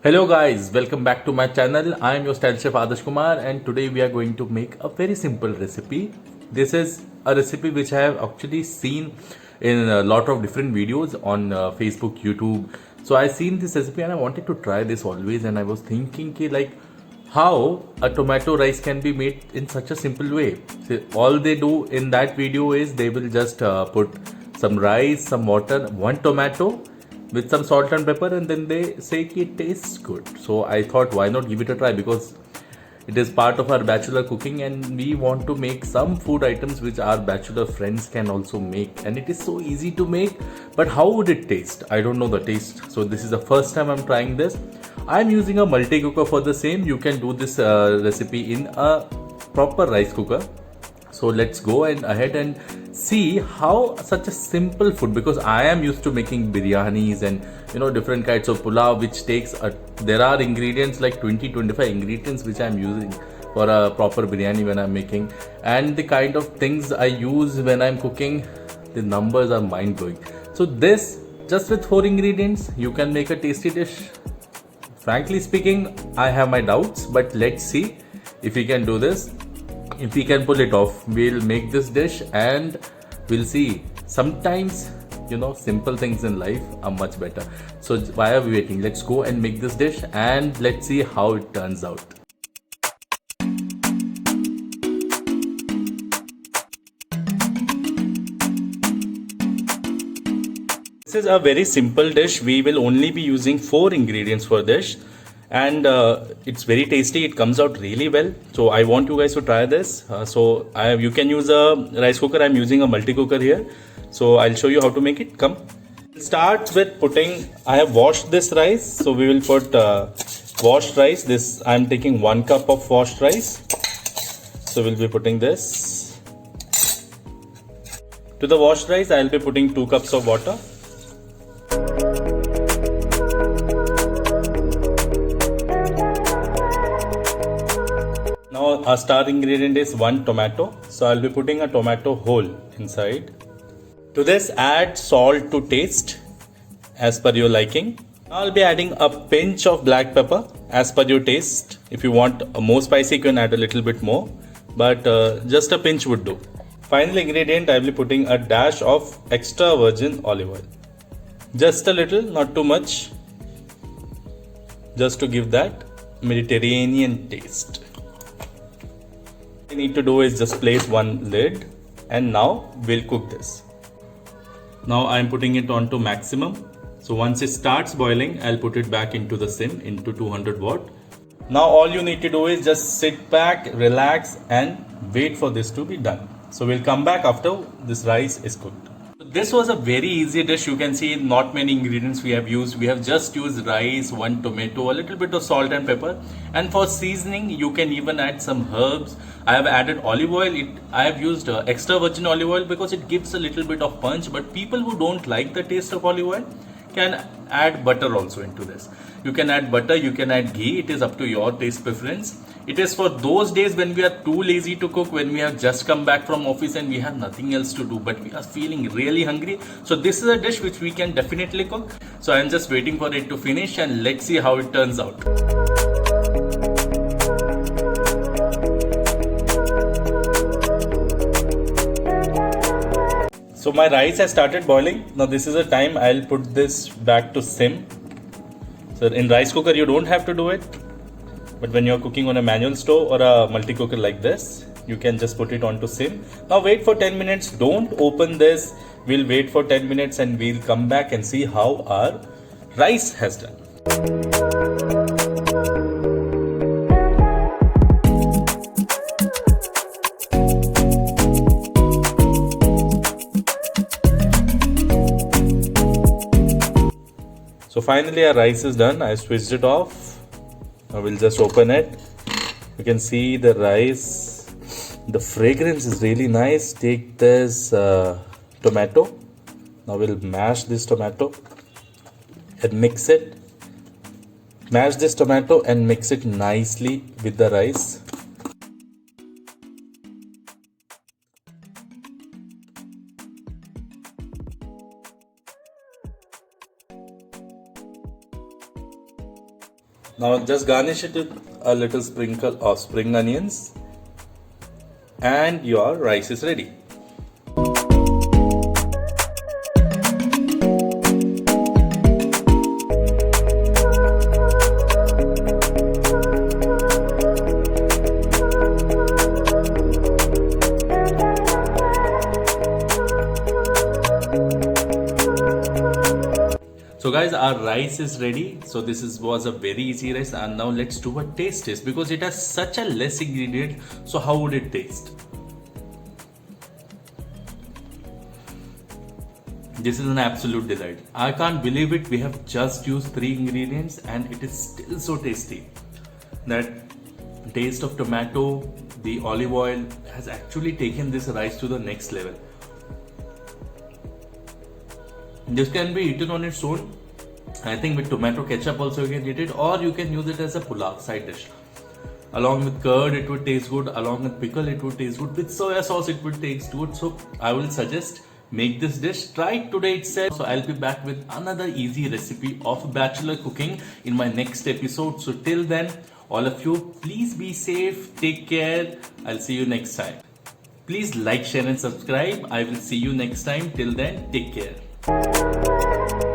Hello guys, welcome back to my channel. I am your style chef Adarsh Kumar and today we are going to make a very simple recipe. This is a recipe which I have actually seen in a lot of different videos on Facebook, YouTube. So I seen this recipe and I wanted to try this always, and I was thinking ki, like how a tomato rice can be made in such a simple way. So all they do in that video is they will just put some rice, some water, one tomato with some salt and pepper, and then they say it tastes good. So I thought, why not give it a try, because it is part of our bachelor cooking and we want to make some food items which our bachelor friends can also make, and it is so easy to make. But how would it taste? I don't know the taste, so this is the first time I'm trying this. I'm using a multi cooker for the same. You can do this recipe in a proper rice cooker. So let's go and ahead and see how such a simple food, because I am used to making biryanis and different kinds of pulao, which takes there are ingredients like 20-25 ingredients which I'm using for a proper biryani when I'm making, and the kind of things I use when I'm cooking, the numbers are mind blowing. So this, just with 4 ingredients, you can make a tasty dish. Frankly speaking, I have my doubts, but let's see if we can do this. If we can pull it off, we'll make this dish and we'll see. Sometimes, simple things in life are much better. So why are we waiting? Let's go and make this dish and let's see how it turns out. This is a very simple dish. We will only be using 4 ingredients for this, and it's very tasty. It comes out really well. So I want you guys to try this. You can use a rice cooker. I'm using a multi cooker here. So I'll show you how to make it. Come. Start with putting. I have washed this rice. So we will put washed rice. This I'm taking 1 cup of washed rice. So we'll be putting this. To the washed rice, I'll be putting 2 cups of water. Now our star ingredient is 1 tomato. So I'll be putting a tomato whole inside. To this, add salt to taste as per your liking. I'll be adding a pinch of black pepper as per your taste. If you want more spicy, you can add a little bit more, but just a pinch would do. Final ingredient, I'll be putting a dash of extra virgin olive oil. Just a little, not too much, just to give that Mediterranean taste. What you need to do is just place one lid, and now we'll cook this. Now I'm putting it on to maximum. So once it starts boiling, I'll put it back into the sim into 200 watt. Now all you need to do is just sit back, relax, and wait for this to be done. So we'll come back after this rice is cooked. This was a very easy dish. You can see not many ingredients we have used. We have just used rice, 1 tomato, a little bit of salt and pepper. And for seasoning, you can even add some herbs. I have added olive oil. I have used extra virgin olive oil because it gives a little bit of punch. But people who don't like the taste of olive oil can add butter also into this. You can add butter, you can add ghee. It is up to your taste preference. It is for those days when we are too lazy to cook, when we have just come back from office and we have nothing else to do, but we are feeling really hungry. So this is a dish which we can definitely cook. So I am just waiting for it to finish and let's see how it turns out. So my rice has started boiling. Now this is the time I'll put this back to sim. So in rice cooker you don't have to do it, but when you're cooking on a manual stove or a multi cooker like this, you can just put it on to sim. Now wait for 10 minutes. Don't open this. We'll wait for 10 minutes and we'll come back and see how our rice has done. So finally our rice is done. I switched it off. Now we'll just open it. You can see the rice. The fragrance is really nice. Take this tomato. Now we'll mash this tomato and mix it. Mash this tomato and mix it nicely with the rice. Now just garnish it with a little sprinkle of spring onions and your rice is ready. So guys, our rice is ready. So was a very easy rice, and now let's do a taste test because it has such a less ingredient. So how would it taste? This is an absolute delight. I can't believe it. We have just used 3 ingredients and it is still so tasty. That taste of tomato, the olive oil has actually taken this rice to the next level. This can be eaten on its own. I think with tomato ketchup also you can eat it, or you can use it as a pulao side dish. Along with curd it would taste good, along with pickle it would taste good, with soya sauce it would taste good. So I will suggest make this dish, try it today itself. So I'll be back with another easy recipe of bachelor cooking in my next episode. So till then, all of you, please be safe, take care. I'll see you next time. Please like, share and subscribe. I will see you next time. Till then, take care.